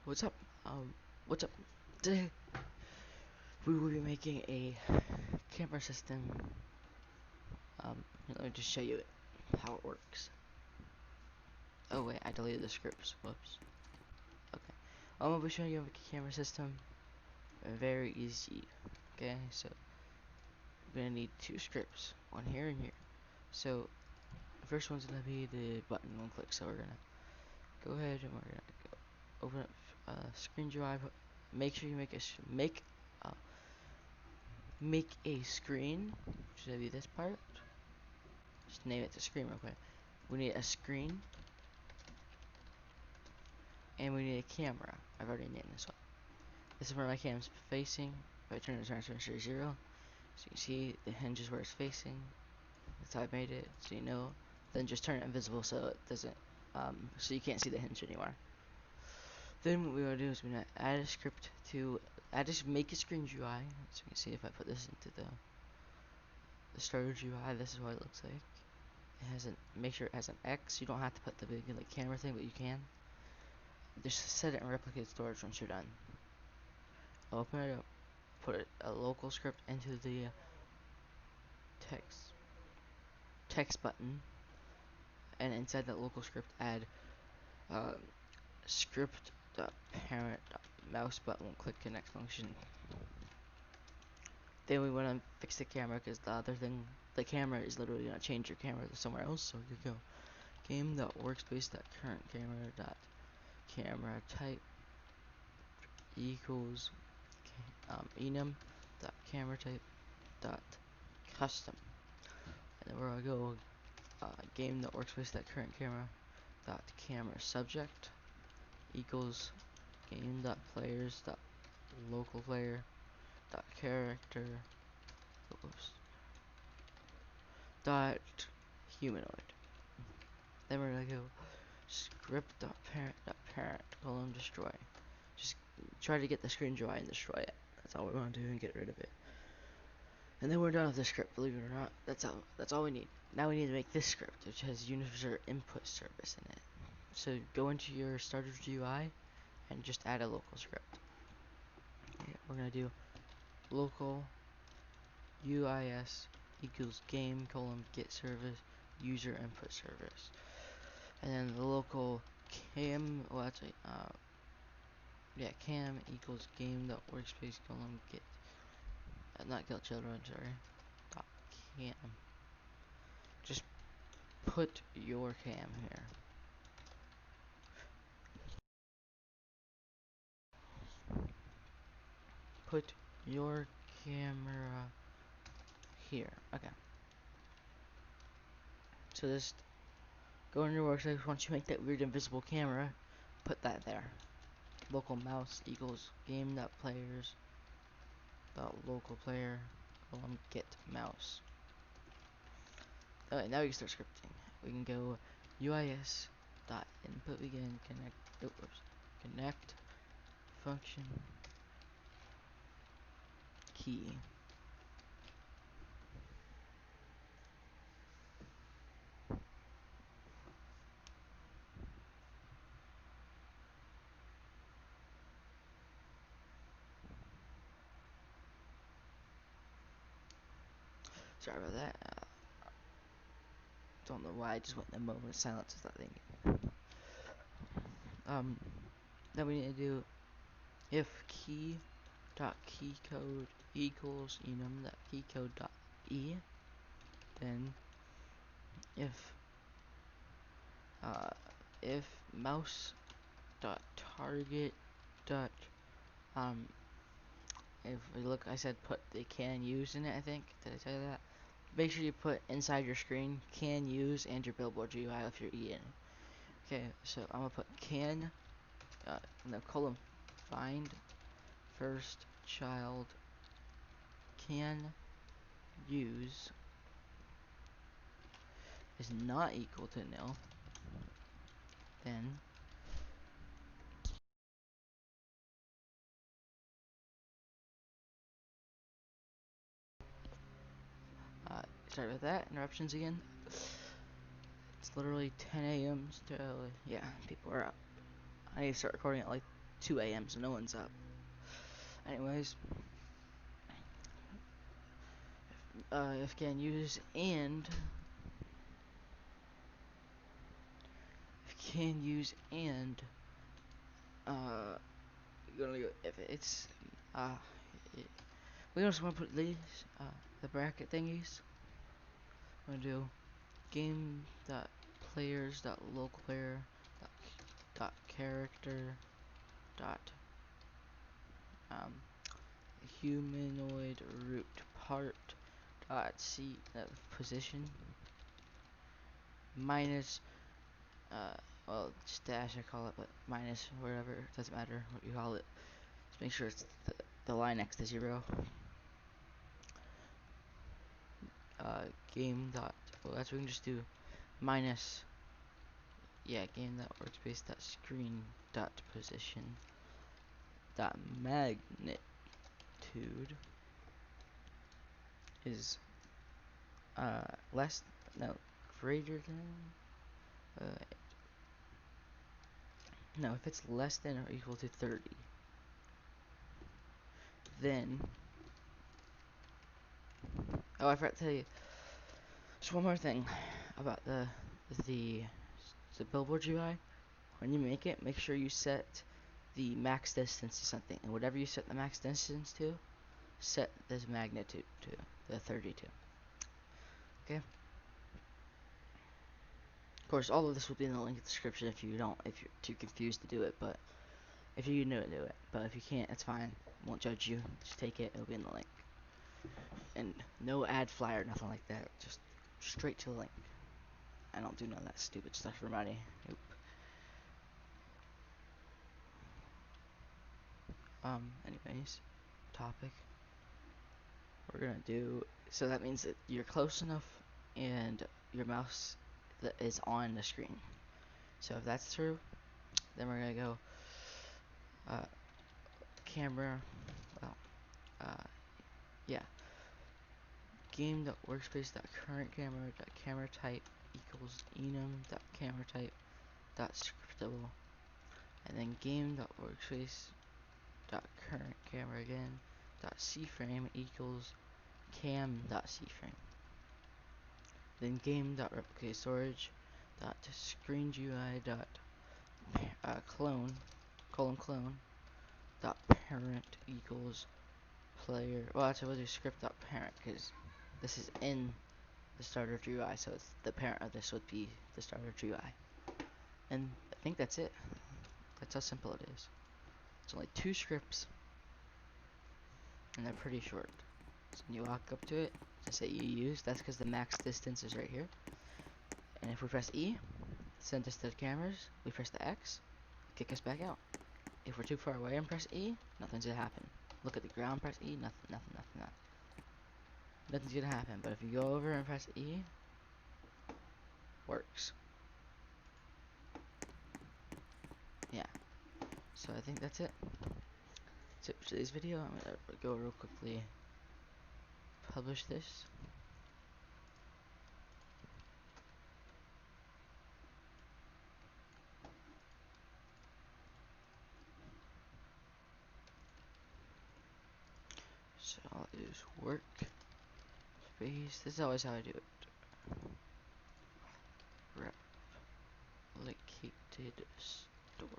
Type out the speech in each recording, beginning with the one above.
What's up? What's up? Today we will be making a camera system. Let me just show you how it works. Oh wait, I deleted the scripts. Whoops. Okay, I'm gonna be showing you a camera system. Very easy. Okay, so we're gonna need two scripts, one here and here. So the first one's gonna be the button one click. So we're gonna go ahead and we're gonna open up screen drive. Make sure you make a screen, which should be this part. Just name it the screen real quick. We need a screen, and we need a camera. I've already named this one. This is where my cam's facing. If I turn the transfer to 0, so you can see the hinge is where it's facing. That's how I made it, so you know. Then just turn it invisible so it doesn't, so you can't see the hinge anymore. Then what we want to do is we're gonna add a script to, make a screen UI. So you can see if I put this into the starter UI, this is what it looks like. It has make sure it has an X. You don't have to put the big like camera thing, but you can. Just set it in replicate storage once you're done. Open it up, put a local script into the text button, and inside that local script add uh, script.parent.mouse button click connect function. Then we want to fix the camera because the camera is literally gonna change your camera to somewhere else. So you go game.workspace.current camera.camera type equals enum.camera type.custom, and then we're gonna go game.workspace.current camera.camera subject equals game.players.localPlayer.character dot humanoid. Then we're gonna go script.parent.parent::destroy. Just try to get the screen dry and destroy it. That's all we want to do and get rid of it. And then we're done with the script, believe it or not. That's all we need. Now we need to make this script, which has user input service in it. So go into your starter GUI and just add a local script. Okay, we're gonna do local UIS equals game : get service user input service, and then the local cam. Well, actually, cam equals game.workspace : get not kill children. Sorry. Cam. Just put your cam here. Put your camera here. Okay. So just go into your workspace. Once you make that weird invisible camera, put that there. Local mouse equals game.players.localPlayer: get mouse. Alright, now we can start scripting. We can go UIS dot input begin connect function key. Sorry about that. Don't know why I just went in a moment of silence with that thing. Then we need to do if key.keycode equals enum.keycode.e, then if if mouse.target dot if we look, I said put the can use in it. I think, did I tell you that? Make sure you put inside your screen can use and your billboard GUI if you're in. Okay, so I'm gonna put can in the column find first child can use is not equal to nil, then sorry about that, interruptions again. It's literally 10 a.m. still. Yeah, people are up. I need to start recording at like 2 a.m. so no one's up. Anyways, if can use and you're gonna go if it's it, we also want to put these the bracket thingies. We're gonna do game dot players dot local player dot character dot um humanoid root part dot c position minus well just dash I call it, but minus whatever, it doesn't matter what you call it. Just make sure it's the line next to 0. Game dot, well that's what we can just do minus, yeah, game dot workspace dot screen dot position dot magnitude is less, no, greater than, no, if it's less than or equal to 30, then, oh, I forgot to tell you, just one more thing about the billboard UI. When you make it, make sure you set the max distance to something, and whatever you set the max distance to, set this magnitude to the 32. Okay. Of course, all of this will be in the link in the description if you're too confused to do it, but if you know it, do it. But if you can't, it's fine. Won't judge you. Just take it. It'll be in the link. And no ad flyer, nothing like that. Just straight to the link. I don't do none of that stupid stuff for money. Nope. Anyways, topic. We're gonna do, so that means that you're close enough and your mouse is on the screen. So if that's true, then we're gonna go camera, well, yeah, game.workspace.current camera.camera type equals enum.camera type dot scriptable, and then game.workspace.current camera again dot cframe equals cam.cframe. Then game.replicate storage dot screen GUI dot clone dot parent equals player. Well, actually, we'll do script dot parent because this is in the starter GUI, so it's the parent of this would be the starter GUI. And I think that's it. That's how simple it is. It's only 2 scripts, and they're pretty short. So when you walk up to it, just say use. That's because the max distance is right here. And if we press E, send us to the cameras. We press the X, kick us back out. If we're too far away and press E, nothing's gonna happen. Look at the ground, press E, nothing. Nothing's gonna happen. But if you go over and press E, works. Yeah. So I think that's it. That's it for today's video. I'm gonna go real quickly publish this. So I'll use work space. This is always how I do it. Replicated storage.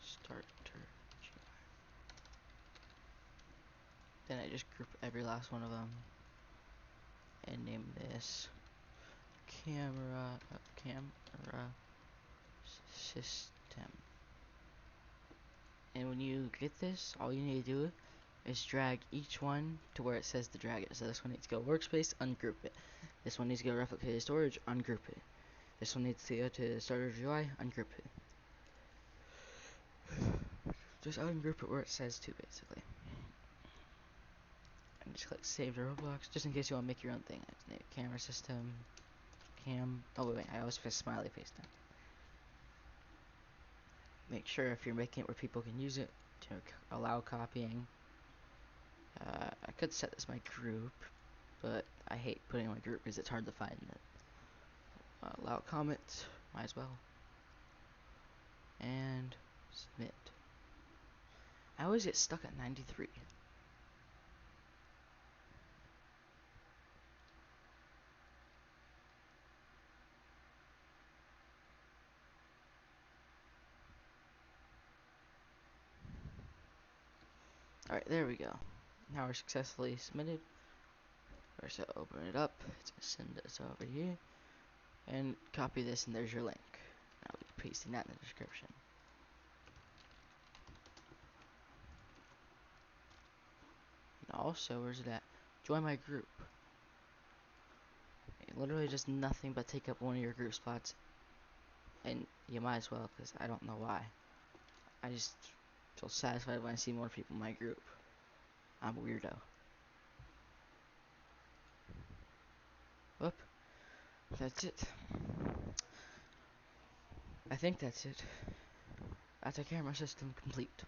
Starter. Then I just group every last one of them and name this camera system. And when you get this, all you need to do is drag each one to where it says to drag it. So this one needs to go workspace, ungroup it. This one needs to go replicated storage, ungroup it. This one needs to go to starter GUI, ungroup it. Just ungroup it where it says to, basically. And just click save to Roblox, just in case you want to make your own thing. Name it camera system, cam. Oh wait, I always press smiley face now. Make sure if you're making it where people can use it to allow copying. I could set this my group, but I hate putting my group because it's hard to find it. Allow comments, might as well. And submit. I always get stuck at 93. Alright, there we go. Now we're successfully submitted. We're going to open it up. It's going to send us over here. And copy this, and there's your link. Now we'll be pasting that in the description. And also, where's it at? Join my group. It literally just nothing but take up one of your group spots. And you might as well, because I don't know why. I just feel satisfied when I see more people in my group. I'm a weirdo. Whoop. That's it. I think that's it. That's a camera system complete.